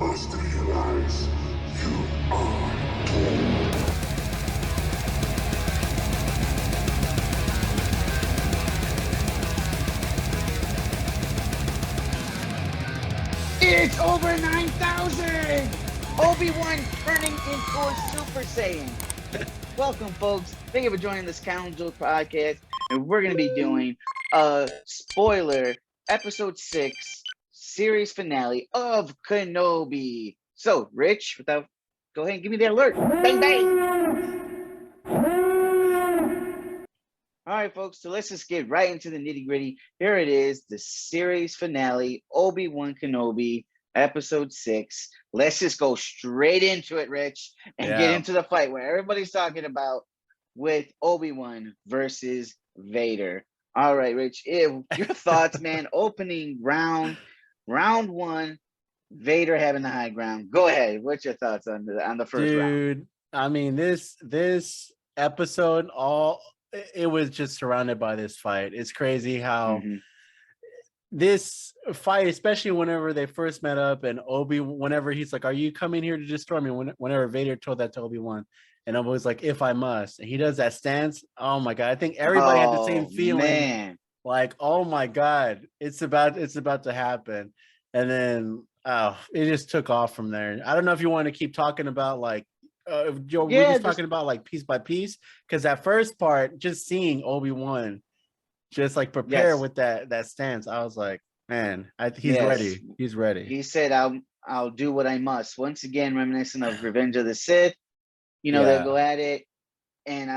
must realize you are doomed. It's over 9,000! Obi-Wan turning into a Super Saiyan. Welcome, folks. Thank you for joining the Scoundrels podcast. And we're going to be doing a spoiler episode 6 series finale of Kenobi. So, Rich, go ahead and give me the alert. Bang, bang! All right, folks, so let's just get right into the nitty-gritty. Here it is, the series finale, Obi-Wan Kenobi, episode 6. Let's just go straight into it, Rich, and get into the fight where everybody's talking about with Obi-Wan versus Vader. All right, Rich, your thoughts, man. Opening round 1, Vader having the high ground. Go ahead. What's your thoughts on the first round? Dude, I mean, this episode, it was just surrounded by this fight. It's crazy how this fight, especially whenever they first met up, and whenever he's like, "Are you coming here to destroy me?" Whenever Vader told that to Obi-Wan, and Obi was like, "If I must," and he does that stance. Oh my god! I think everybody had the same feeling. Man. Like, oh my god, it's about to happen, and then it just took off from there. I don't know if you want to keep talking about like. We're just talking about like piece by piece, because that first part, just seeing Obi-Wan just like prepare with that stance, I was like, man, he's ready. He's ready. He said, I'll do what I must. Once again, reminiscent of Revenge of the Sith. You know, they go at it, and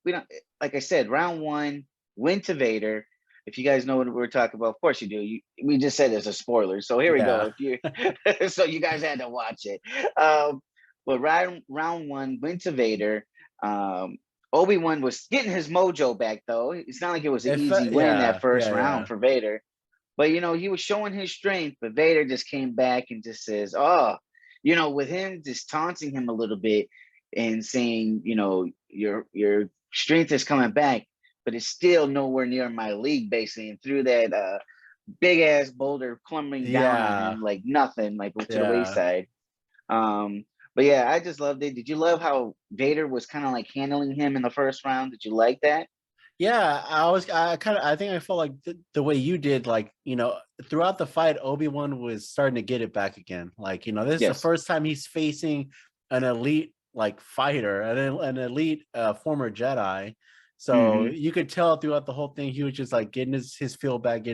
we don't, like I said, round 1 went to Vader. If you guys know what we're talking about, of course you do. We just said there's a spoiler, so here we go. So you guys had to watch it. But round 1 went to Vader. Obi-Wan was getting his mojo back, though. It's not like it was an easy win that first round for Vader. But, you know, he was showing his strength, but Vader just came back and just says, with him just taunting him a little bit and saying, you know, your strength is coming back, but it's still nowhere near my league, basically. And threw that big-ass boulder clumbering down on him like nothing, like to the wayside. But yeah, I just loved it. Did you love how Vader was kind of like handling him in the first round? Did you like that? Yeah, I think I felt like the way you did, like, you know, throughout the fight, Obi-Wan was starting to get it back again. Like, you know, this is the first time he's facing an elite like fighter, an elite former Jedi. So you could tell throughout the whole thing, he was just like getting his feel back.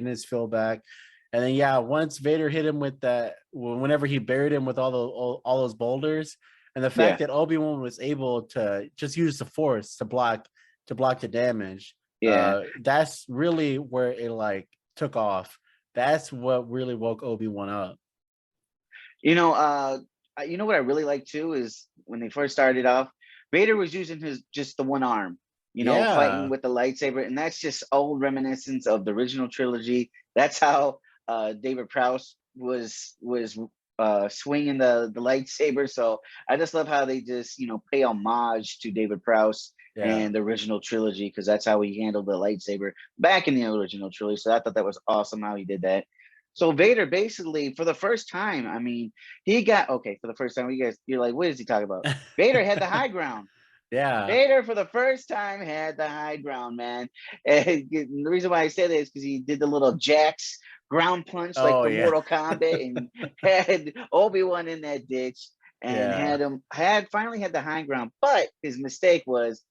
And then, once Vader hit him with that, whenever he buried him with all those boulders, and the fact that Obi-Wan was able to just use the Force to block the damage, that's really where it like took off. That's what really woke Obi-Wan up. You know what I really like too is when they first started off, Vader was using just the one arm, fighting with the lightsaber, and that's just old reminiscence of the original trilogy. That's how David Prowse was swinging the lightsaber. So I just love how they just pay homage to David Prowse and the original trilogy, because that's how he handled the lightsaber back in the original trilogy. So I thought that was awesome how he did that. So Vader basically, for the first time, I mean, for the first time, you're like, what is he talking about? Vader had the high ground. Vader for the first time had the high ground, man. And the reason why I say that is because he did the little Jax ground punch from Mortal Kombat, and had Obi-Wan in that ditch, and finally had the high ground. But his mistake was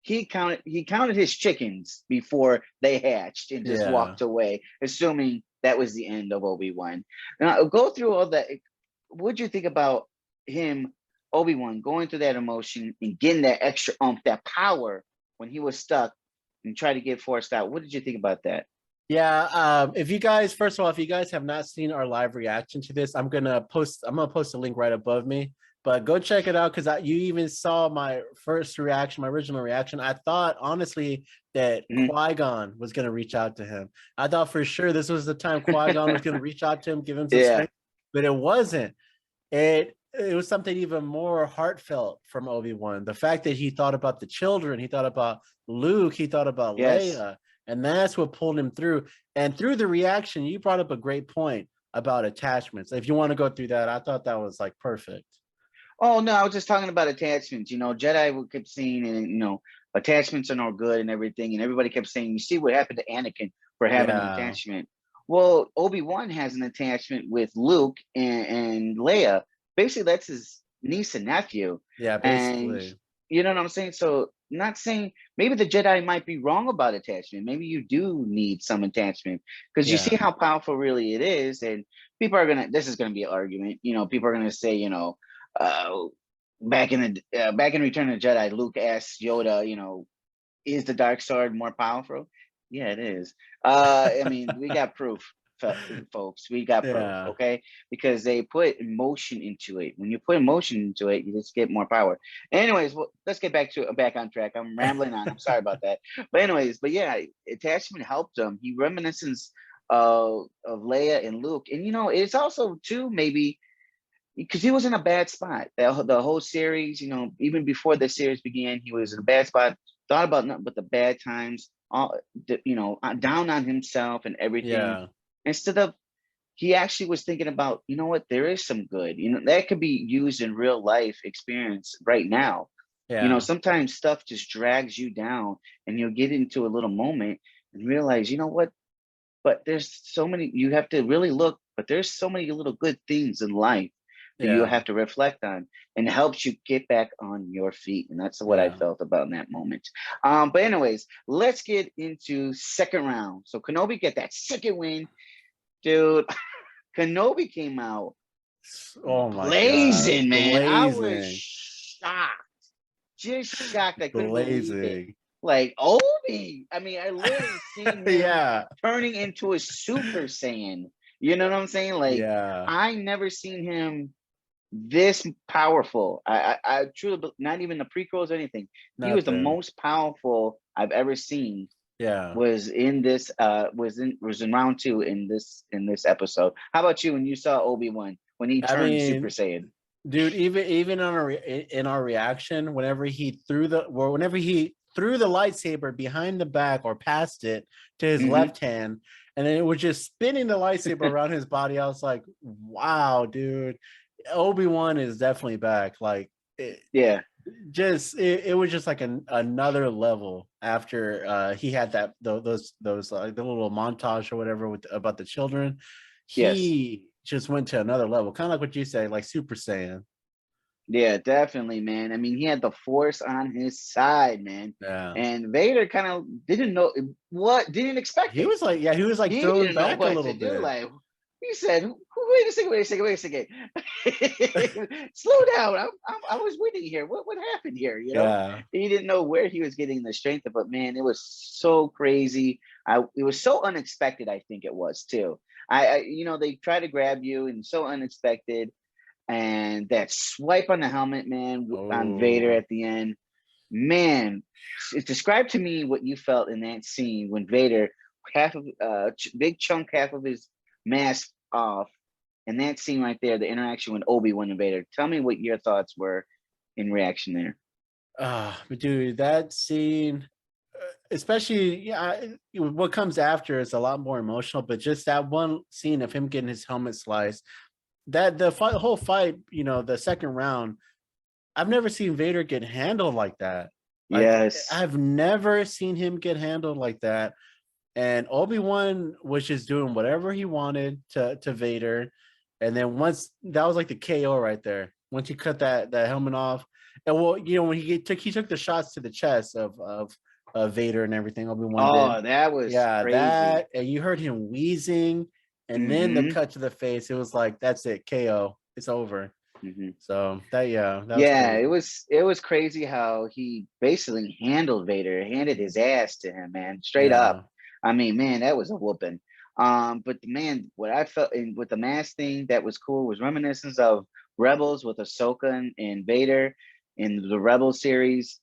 he counted his chickens before they hatched and just walked away, assuming that was the end of Obi-Wan. Now, go through all that. What'd you think about him, Obi-Wan, going through that emotion and getting that extra that power when he was stuck and tried to get forced out? What did you think about that? If you guys have not seen our live reaction to this, I'm gonna post a link right above me, but go check it out, because you even saw my original reaction. I thought honestly that Qui-Gon was gonna reach out to him. I thought for sure this was the time Qui-Gon was gonna reach out to him, give him some strength, but it wasn't. It was something even more heartfelt from Obi-Wan. The fact that he thought about the children, he thought about Luke, he thought about Leia. And that's what pulled him through. And through the reaction, you brought up a great point. about attachments. If you want to go through that, I thought that was like perfect. Oh no, I was just talking about attachments. Jedi kept saying, and attachments are no good and everything, and everybody kept saying, you see what happened to Anakin for having an attachment. Well, Obi-Wan has an attachment with Luke and Leia. Basically, that's his niece and nephew. Yeah, basically. And you know what I'm saying? So, not saying maybe the Jedi might be wrong about attachment. Maybe you do need some attachment because you see how powerful really it is. And people are this is gonna be an argument. People are gonna say, back in Return of the Jedi, Luke asked Yoda, is the dark sword more powerful? Yeah, it is. I mean, we got proof, folks. We got proof, okay? Because they put emotion into it. When you put emotion into it, you just get more power. Anyways, let's get back on track. I'm rambling on. I'm sorry about that. But yeah, attachment helped him. He reminiscence of Leia and Luke, and it's also too maybe because he was in a bad spot. The whole series, even before the series began, he was in a bad spot. Thought about nothing but the bad times, down on himself and everything. Yeah. Instead of, he actually was thinking about, what, there is some good. That could be used in real life experience right now. Yeah. Sometimes stuff just drags you down, and you'll get into a little moment and realize, what? But there's so many. You have to really look. But there's so many little good things in life that you have to reflect on, and it helps you get back on your feet. And that's what I felt about in that moment. But anyways, let's get into second round. So Kenobi get that second win, dude. Kenobi came out blazing, man. Blazing. I was shocked, just shocked. I couldn't believe it. Like Obi, I mean, I literally seen him turning into a Super Saiyan. You know what I'm saying? Like, I never seen him this powerful. I truly, not even the prequels or anything. He was the most powerful I've ever seen. Was in this was in round 2 in this episode. How about you when you saw Obi-Wan when he turned Super Saiyan? Dude, even in our reaction, whenever he threw the lightsaber behind the back or past it to his left hand, and then it was just spinning the lightsaber around his body, I was like, wow, dude. Obi-Wan is definitely back. Like, it was just like another level after he had those like the little montage or whatever about the children. He just went to another level, kind of like what you say, like Super Saiyan. Yeah, definitely, man. I mean, he had the Force on his side, man. And Vader kind of didn't expect it. He was like throwing back a little bit. Like, he said, wait a second. Slow down. I was winning here. What happened here? He didn't know where he was getting the strength of, but man, it was so crazy. It was so unexpected, I think it was too. They try to grab you and so unexpected. And that swipe on the helmet, man, on Vader at the end, man, describe to me what you felt in that scene when Vader, half of his mask off, and that scene right there, the interaction with Obi-Wan and Vader. Tell me what your thoughts were in reaction there. Dude, that scene, especially what comes after is a lot more emotional, but just that one scene of him getting his helmet sliced, that the whole fight, the second round, I've never seen Vader get handled like that. I've never seen him get handled like that. And Obi-Wan was just doing whatever he wanted to Vader. And then once that was like the KO right there. Once he cut that helmet off, and when he took the shots to the chest of Vader and everything, Obi-Wan did. That was crazy. That, and you heard him wheezing. And then the cut to the face, it was like, that's it, KO, it's over. So it was crazy how he basically handled Vader, handed his ass to him, man, straight up. I mean, man, that was a whooping. But man, what I felt with the mask thing that was cool was reminiscence of Rebels with Ahsoka and Vader in the Rebel series,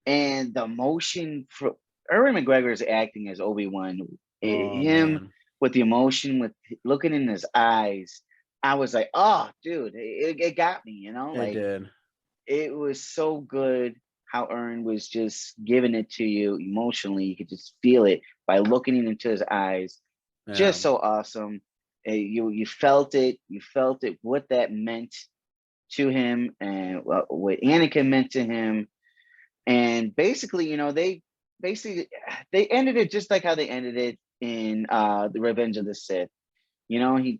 and the emotion for Ewan McGregor's acting as Obi-Wan, man. With the emotion, with looking in his eyes, I was like, oh, dude, it got me, Like, it did. It was so good how Ewan was just giving it to you emotionally. You could just feel it by looking into his eyes. Just so awesome. You felt it. You felt it. What that meant to him, and what Anakin meant to him, and basically, they ended it just like how they ended it in the Revenge of the Sith. He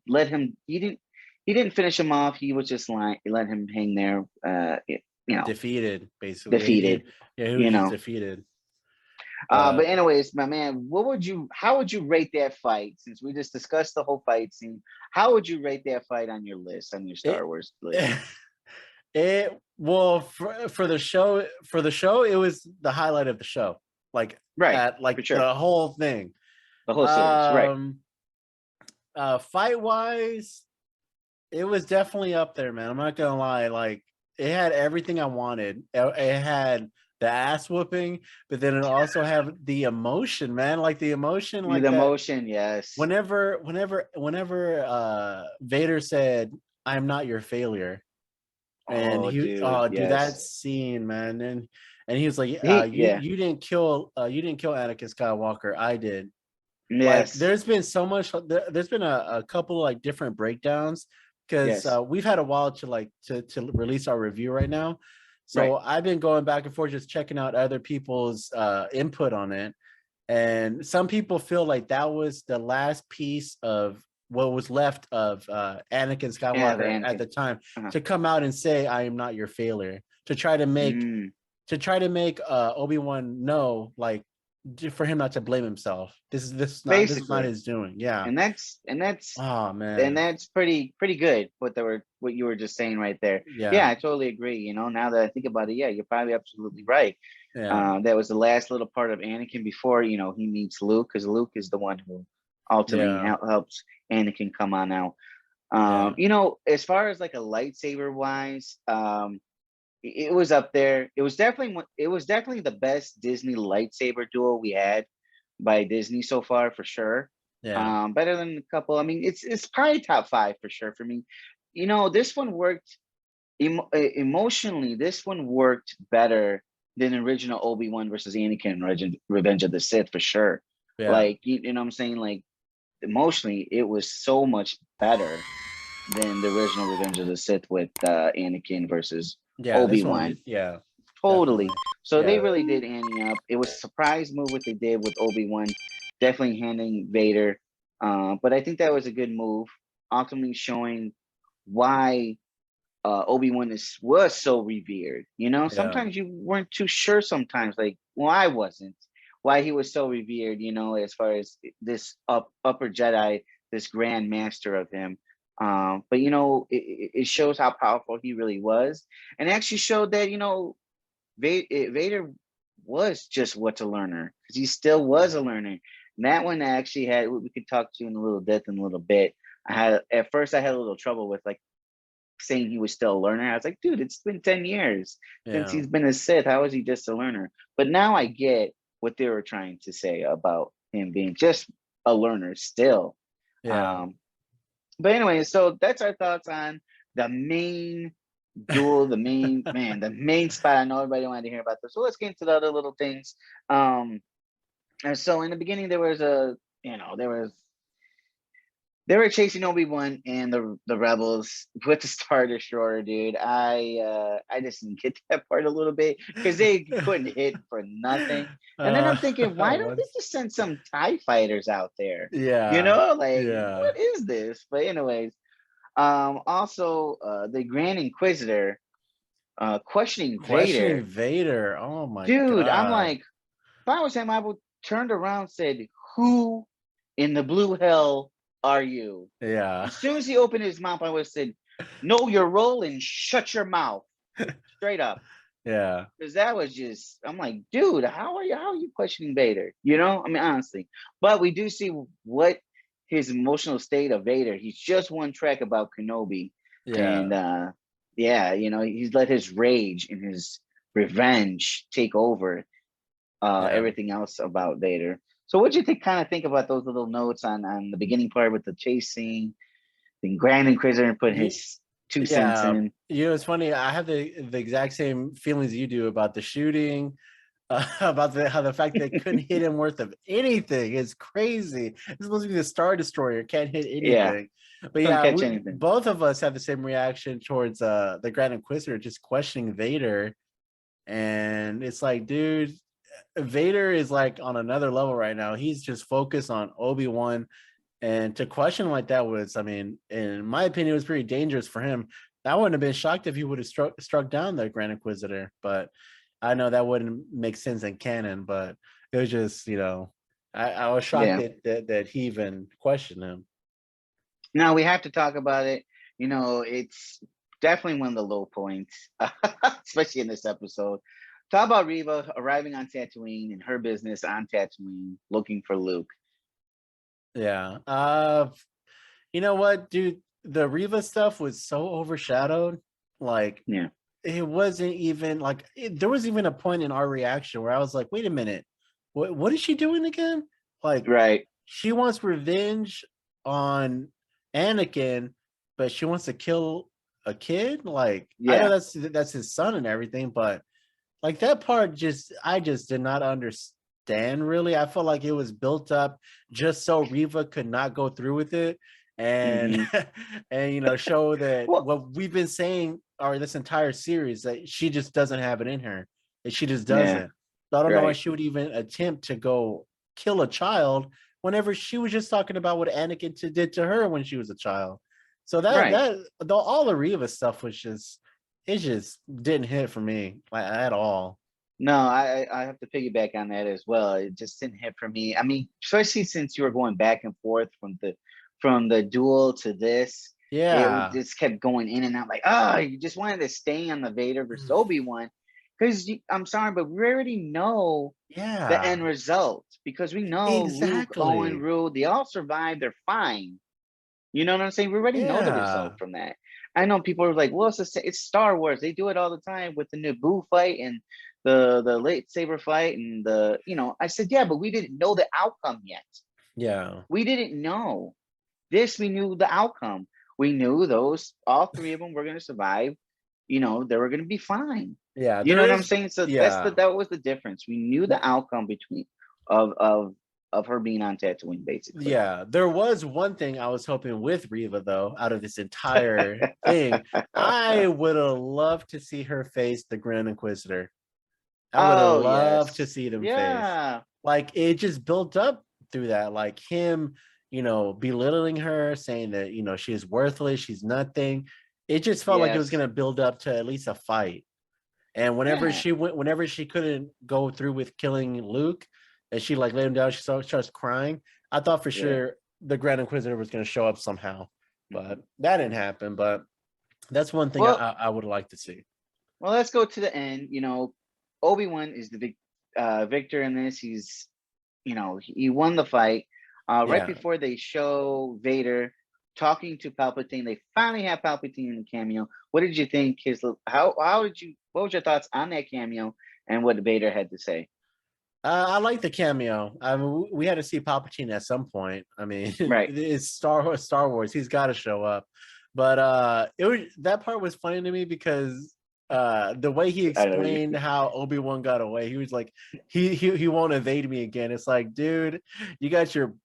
let him. He didn't finish him off. He was just like let him hang there. Defeated, basically. Defeated. He was just defeated. But anyways, my man, how would you rate that fight? Since we just discussed the whole fight scene, how would you rate that fight on your list, on your Star Wars list? For the show, it was the highlight of the show. Like sure. the whole thing. The whole series, right. Fight wise, it was definitely up there, man. I'm not gonna lie. Like, it had everything I wanted. It had the ass whooping, but then it also had the emotion, man. Like the emotion, like the emotion, yes. Whenever Vader said, "I'm not your failure," and dude, that scene, man, and he was like, "You didn't kill Anakin Skywalker. I did." Yes. Like, there's been so much. There's been a couple like different breakdowns, because we've had a while to release our review right now. So I've been going back and forth, just checking out other people's input on it. And some people feel like that was the last piece of what was left of Anakin Skywalker at the time, to come out and say, "I am not your failure," to try to make Obi-Wan know, like, for him not to blame himself. This is not his doing. Yeah. And that's oh man. And that's pretty good what you were just saying right there. Yeah, I totally agree. Now that I think about it, you're probably absolutely right. Yeah. That was the last little part of Anakin before, he meets Luke, because Luke is the one who ultimately helps Anakin come on out. As far as like a lightsaber wise, it was up there. It was definitely the best Disney lightsaber duel we had by Disney so far, for sure. Yeah. Better than a couple. I mean, it's probably top 5 for sure for me. This one worked emotionally. This one worked better than original Obi-Wan versus Anakin Revenge of the Sith, for sure. Yeah. Like, you know what I'm saying? Like, emotionally, it was so much better than the original Revenge of the Sith with Anakin versus Obi-Wan. Totally. Definitely. So they really did Annie up. It was a surprise move what they did with Obi-Wan, definitely handing Vader. But I think that was a good move, ultimately showing why Obi-Wan was so revered. Sometimes you weren't too sure sometimes, like, well, I wasn't, why he was so revered, as far as this upper Jedi, this grand master of him. But it shows how powerful he really was, and actually showed that Vader was just what's a learner, because he still was a learner. And that one actually had, we could talk to in a little depth in a little bit. At first I had a little trouble with like saying he was still a learner. I was like, dude, it's been 10 years since he's been a Sith. How is he just a learner? But now I get what they were trying to say about him being just a learner still. But anyway, so that's our thoughts on the main duel, the main spot. I know everybody wanted to hear about this. So let's get into the other little things. And so in the beginning, there was they were chasing Obi-Wan and the rebels with the Star Destroyer, dude. I just didn't get that part a little bit, because they couldn't hit for nothing. And then I'm thinking, why don't they just send some TIE fighters out there? Yeah. What is this? But anyways, also the Grand Inquisitor questioning Vader. Oh my dude, God. I'm like, if I was him, I would turned around and said, "Who in the blue hell are you?" Yeah. As soon as he opened his mouth, I would have said, "Know your role and shut your mouth." Straight up. Yeah. Because that was just, I'm like, dude, how are you questioning Vader? I mean, honestly. But we do see what his emotional state of Vader. He's just one track about Kenobi. Yeah. And he's let his rage and his revenge take over everything else about Vader. So what do you kind of think about those little notes on the beginning part with the chase scene, the Grand Inquisitor put his 2 cents in? It's funny. I have the exact same feelings you do about the shooting, about how the fact they couldn't hit him worth of anything is crazy. It's supposed to be the Star Destroyer, can't hit Yeah, anything. But couldn't yeah, catch anything. both of us had the same reaction towards the Grand Inquisitor just questioning Vader. And it's like, dude, Vader is like on another level right now. He's just focused on Obi-Wan. And to question like that was, I mean, in my opinion, it was pretty dangerous for him. I wouldn't have been shocked if he would have struck down the Grand Inquisitor, but I know that wouldn't make sense in canon. But it was just, I was shocked Yeah. that he even questioned him. Now we have to talk about it. It's definitely one of the low points, especially in this episode. Talk about Reva arriving on Tatooine and her business on Tatooine looking for Luke. Yeah. You know what, dude? The Reva stuff was so overshadowed. Like, yeah, it wasn't even like there was even a point in our reaction where I was like, wait a minute, what is she doing again? Like, right. She wants revenge on Anakin, but she wants to kill a kid. Like, I know that's his son and everything, but like that part I just did not understand really. I felt like it was built up just so Reva could not go through with it and and show that what we've been saying or this entire series that she just doesn't have it in her. That she just doesn't. So I don't know why she would even attempt to go kill a child whenever she was just talking about what Anakin did to her when she was a child. So all the Reva stuff was it just didn't hit for me at all. No, I have to piggyback on that as well. It just didn't hit for me. I mean, especially since you were going back and forth from the duel to this. Yeah. It just kept going in and out like, you just wanted to stay on the Vader versus Obi-Wan. Because I'm sorry, but we already know the end result. Because we know Luke, Owen, Rue, they all survived. They're fine. You know what I'm saying? We already know the result from that. I know people are like, well, it's Star Wars. They do it all the time with the Naboo fight and the lightsaber fight and I said, yeah, but we didn't know the outcome yet. Yeah. We didn't know. This, we knew the outcome. We knew all three of them were going to survive. They were going to be fine. Yeah. You know what I'm saying? So that was the difference. We knew the outcome of her being on Tatooine, basically. Yeah, there was one thing I was hoping with Reva, though, out of this entire thing. I would have loved to see her face the Grand Inquisitor. I would have loved to see them face. Like, it just built up through that. Like, him, belittling her, saying that, she is worthless, she's nothing. It just felt like it was going to build up to at least a fight. And whenever she couldn't go through with killing Luke, and she like laid him down, she starts crying. I thought for sure the Grand Inquisitor was going to show up somehow, but that didn't happen. But that's one thing I would like to see. Well, let's go to the end. Obi-Wan is the victor in this. He's, he won the fight. Right before they show Vader talking to Palpatine, they finally have Palpatine in the cameo. What did you think? What was your thoughts on that cameo and what Vader had to say? I like the cameo. I mean, we had to see Palpatine at some point. I mean, it's Star Wars. He's got to show up. But that part was funny to me because the way he explained how Obi-Wan got away, he was like, he won't evade me again. It's like, dude, you got your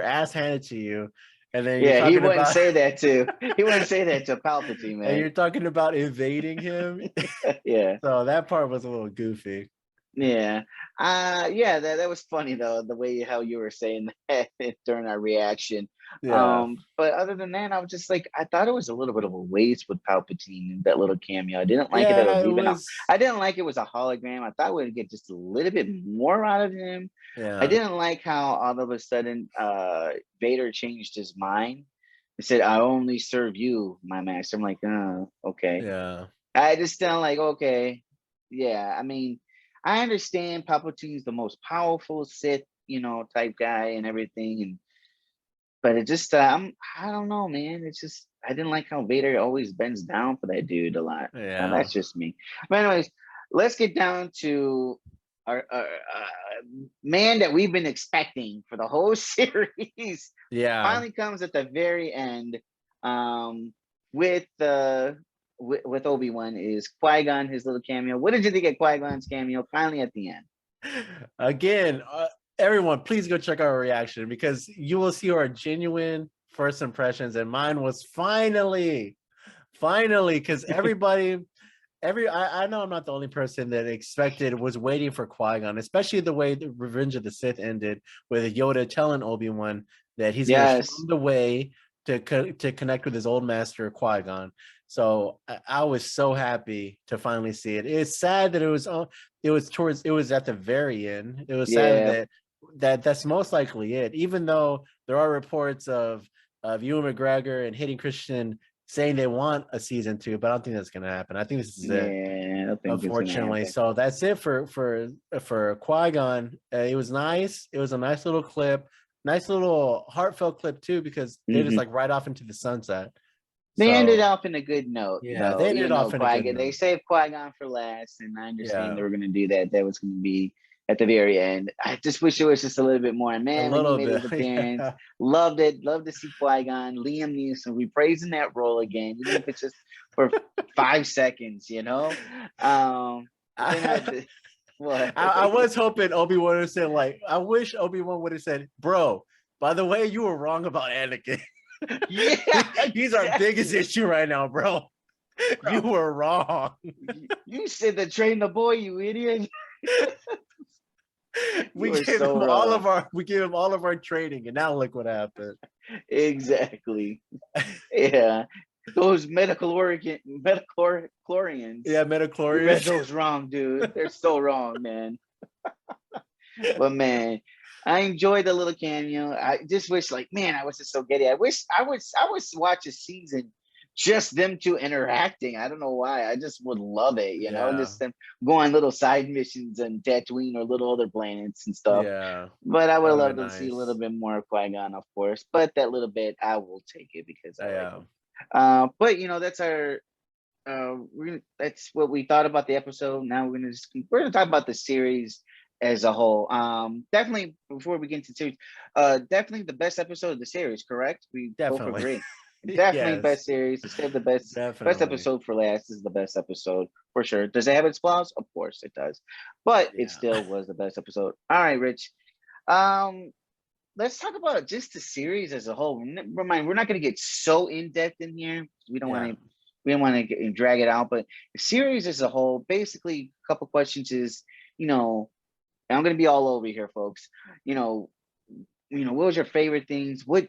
ass handed to you. And then he wouldn't say that to Palpatine, man. And you're talking about evading him. So that part was a little goofy. That was funny though, the way how you were saying that during our reaction. But other than that, I was just like, I thought it was a little bit of a waste with Palpatine in that little cameo. I didn't like I didn't like it was a hologram. I thought we would get just a little bit more out of him. I didn't like how all of a sudden Vader changed his mind and said, I only serve you, my master. I'm like, oh, okay. I just felt like, okay. I mean, I understand Palpatine's the most powerful Sith, type guy and everything, but it just I don't know, man. It's just I didn't like how Vader always bends down for that dude a lot. That's just me. But anyways, let's get down to our man that we've been expecting for the whole series. Finally comes at the very end. With Obi-Wan is Qui-Gon, his little cameo. What did you think of Qui-Gon's cameo finally at the end? Again, everyone, please go check our reaction because you will see our genuine first impressions, and mine was finally, because I know I'm not the only person that was waiting for Qui-Gon, especially the way the Revenge of the Sith ended with Yoda telling Obi-Wan that he's going to show him the way to connect with his old master Qui-Gon. So I was so happy to finally see it. It's sad that it was at the very end. It was sad that's most likely it, even though there are reports of Ewan McGregor and Hayden Christensen saying they want a season 2, but I don't think that's gonna happen. I think this is it. I don't think Unfortunately, so that's it for Qui-Gon. It was nice. It was a nice little clip, nice little heartfelt clip too, because they just like right off into the sunset. They ended off in a good note. Yeah, they ended off in a good note. They saved Qui-Gon for last, and I understand they were going to do that. That was going to be at the very end. I just wish it was just a little bit more. Man, when he made his appearance, loved it. Loved to see Qui-Gon, Liam Neeson reprising that role again, even if it's just for 5 seconds, I was hoping Obi-Wan would have said, like, I wish Obi-Wan would have said, bro, by the way, you were wrong about Anakin. He's our biggest issue right now, bro. You were wrong. You said to train the boy, you idiot. We gave him all of our training, and now look what happened. Exactly. Yeah. Those metachlorians. Yeah, metachlorians. You read those wrong, dude. They're so wrong, man. But man, I enjoyed the little cameo. I just wish, like, man, I was just so giddy. I wish I would watch a season just them two interacting. I don't know why. I just would love it, just them go on little side missions and Tatooine or little other planets and stuff. Yeah. But I would love to see a little bit more of Qui-Gon, of course. But that little bit, I will take it because I like it. But that's our that's what we thought about the episode. Now we're gonna talk about the series as a whole. Definitely before we get into the series, definitely the best episode of the series, correct? We both agree. Definitely best series. Let's save the best episode for last. This is the best episode for sure. Does it have its flaws? Of course it does. But it still was the best episode. All right, Rich. Let's talk about just the series as a whole. Remind, we're not going to get so in depth in here. We don't want to drag it out, but the series as a whole, basically a couple questions is, and I'm going to be all over here, folks. What was your favorite things? What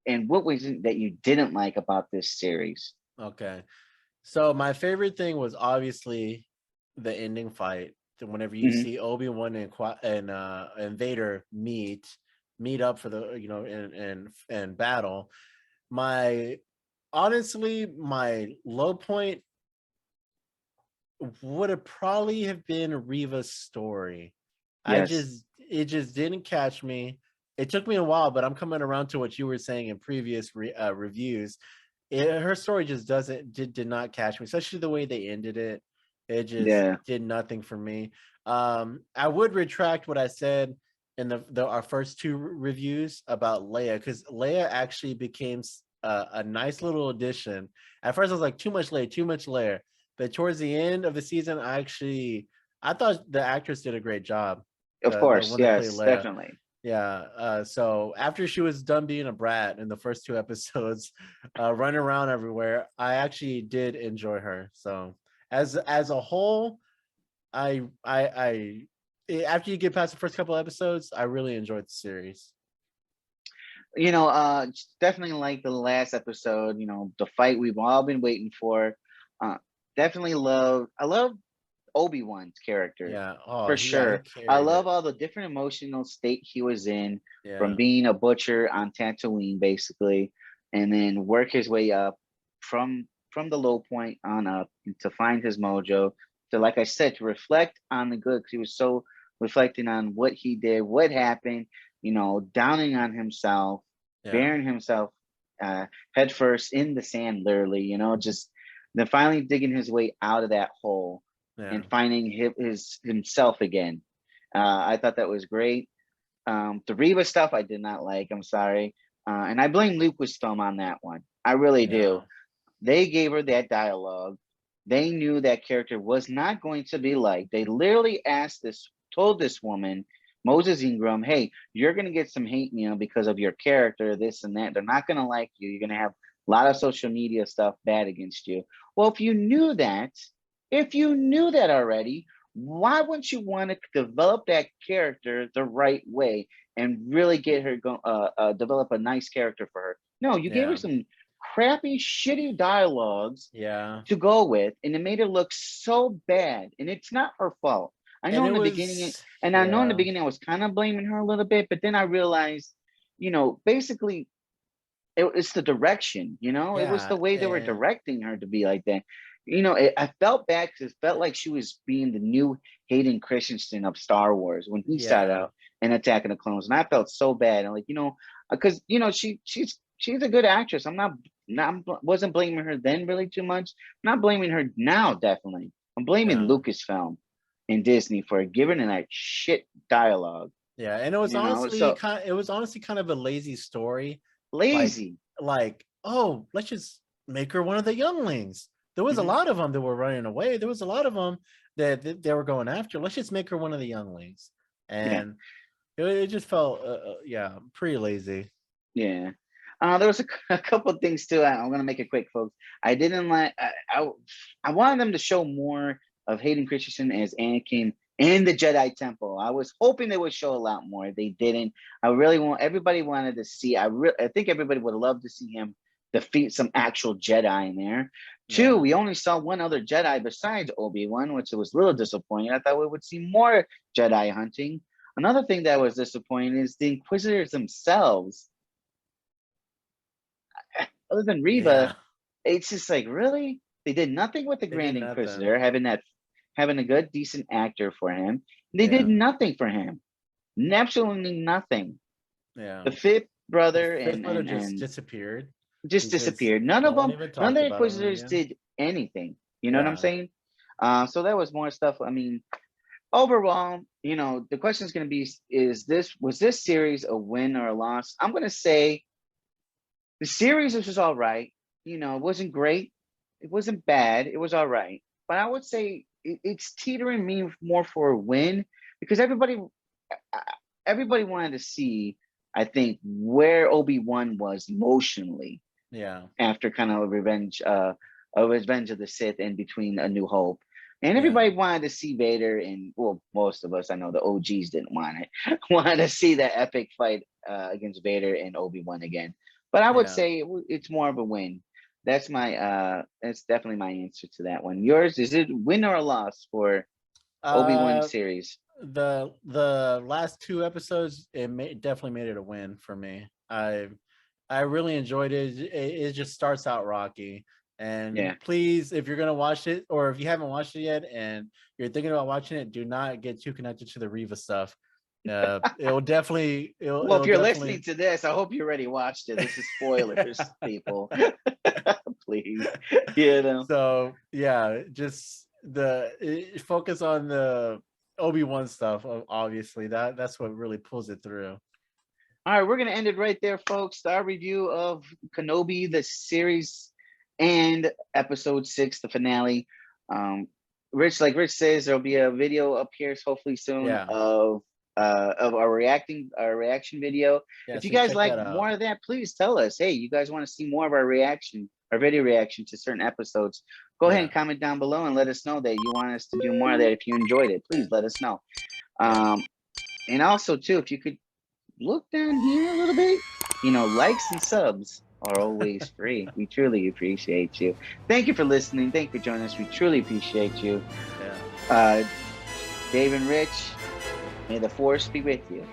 was it that you didn't like about this series? Okay. So my favorite thing was obviously the ending fight. Whenever you see Obi-Wan and Vader meet up for the and battle. My low point would have probably have been Reva's story. Yes. It just didn't catch me. It took me a while, but I'm coming around to what you were saying in previous reviews. Her story just did not catch me, especially the way they ended it. It just did nothing for me. I would retract what I said in our first 2 reviews about Leia, because Leia actually became a nice little addition. At first, I was like, too much Leia. But towards the end of the season, I thought the actress did a great job. Of course, yes, definitely. Yeah. So after she was done being a brat in the first 2 episodes, running around everywhere, I actually did enjoy her. So as a whole, I after you get past the first couple episodes, I really enjoyed the series. Definitely like the last episode, the fight we've all been waiting for. Definitely I love Obi-Wan's character. Yeah, for sure. I love all the different emotional state he was in, from being a butcher on Tatooine, basically, and then work his way up from the low point on up to find his mojo. To, like I said, to reflect on the good, because he was so reflecting on what he did, what happened, downing on himself, burying himself head first in the sand, literally, just then finally digging his way out of that hole. And finding himself again. I thought that was great. The Reva stuff I did not like. I'm sorry. And I blame Lucasfilm on that one. I really do. They gave her that dialogue. They knew that character was not going to be liked. They literally asked this told this woman, Moses Ingram, hey, you're going to get some hate mail because of your character, this and that. They're not going to like you. You're going to have a lot of social media stuff bad against you. Well, if you knew that already, why wouldn't you want to develop that character the right way and really get her develop a nice character for her? No, you gave her some crappy, shitty dialogues to go with, and it made her look so bad. And it's not her fault. I know in the beginning I was kind of blaming her a little bit, but then I realized, basically it's the direction, it was the way they were directing her to be like that. I felt bad because it felt like she was being the new Hayden Christensen of Star Wars when he started out in Attack of the Clones, and I felt so bad. And because she's a good actress. Wasn't blaming her then really too much. I'm not blaming her now. Definitely, I'm blaming Lucasfilm and Disney for giving her that shit dialogue. Yeah, and it was honestly kind of a lazy story. Lazy, like oh, let's just make her one of the younglings. There was a lot of them that were running away. There was a lot of them that they were going after. Let's just make her one of the younglings, and it just felt pretty lazy. Yeah. There was a couple of things too. I'm gonna make it quick, folks. I didn't like. I wanted them to show more of Hayden Christensen as Anakin in the Jedi Temple. I was hoping they would show a lot more. They didn't. Everybody wanted to see. I think everybody would love to see him defeat some actual Jedi in there. Two, we only saw one other Jedi besides Obi-Wan, which was a little disappointing. I thought we would see more Jedi hunting. Another thing that was disappointing is the Inquisitors themselves. Other than Reva, it's just like, really? They did nothing with the Grand Inquisitor, having a good, decent actor for him. They did nothing for him. Absolutely nothing. Yeah. The fifth brother just disappeared. Disappeared. None of the Inquisitors did anything. You know what I'm saying? So that was more stuff. I mean, overall, the question is going to be: was this series a win or a loss? I'm going to say the series was all right. It wasn't great. It wasn't bad. It was all right. But I would say it's teetering me more for a win because everybody wanted to see, I think, where Obi-Wan was emotionally. Yeah. After kind of a Revenge of the Sith and between A New Hope. And everybody wanted to see Vader, and well, most of us, I know the OGs didn't want it, wanted to see that epic fight against Vader and Obi-Wan again. But I would say it's more of a win. That's definitely my answer to that one. Yours, is it win or a loss for Obi-Wan series? The last two episodes, definitely made it a win for me. I really enjoyed it. It just starts out rocky. And please, if you're going to watch it, or if you haven't watched it yet and you're thinking about watching it, do not get too connected to the Reva stuff. It'll definitely... if you're listening to this, I hope you already watched it. This is spoilers, people. Please. So, just focus on the Obi-Wan stuff, obviously. That's what really pulls it through. All right, we're going to end it right there, folks. Our review of Kenobi, the series, and episode 6, the finale. Rich says, there'll be a video up here hopefully soon of our reaction video. If you guys like more of that, please tell us. Hey, you guys want to see more of our video reaction to certain episodes? Go ahead and comment down below and let us know that you want us to do more of that. If you enjoyed it, please let us know. And also, too, if you could look down here a little bit, likes and subs are always free. We truly appreciate you. Thank you for listening. Thank you for joining us. We truly appreciate you. Dave and Rich, may the force be with you.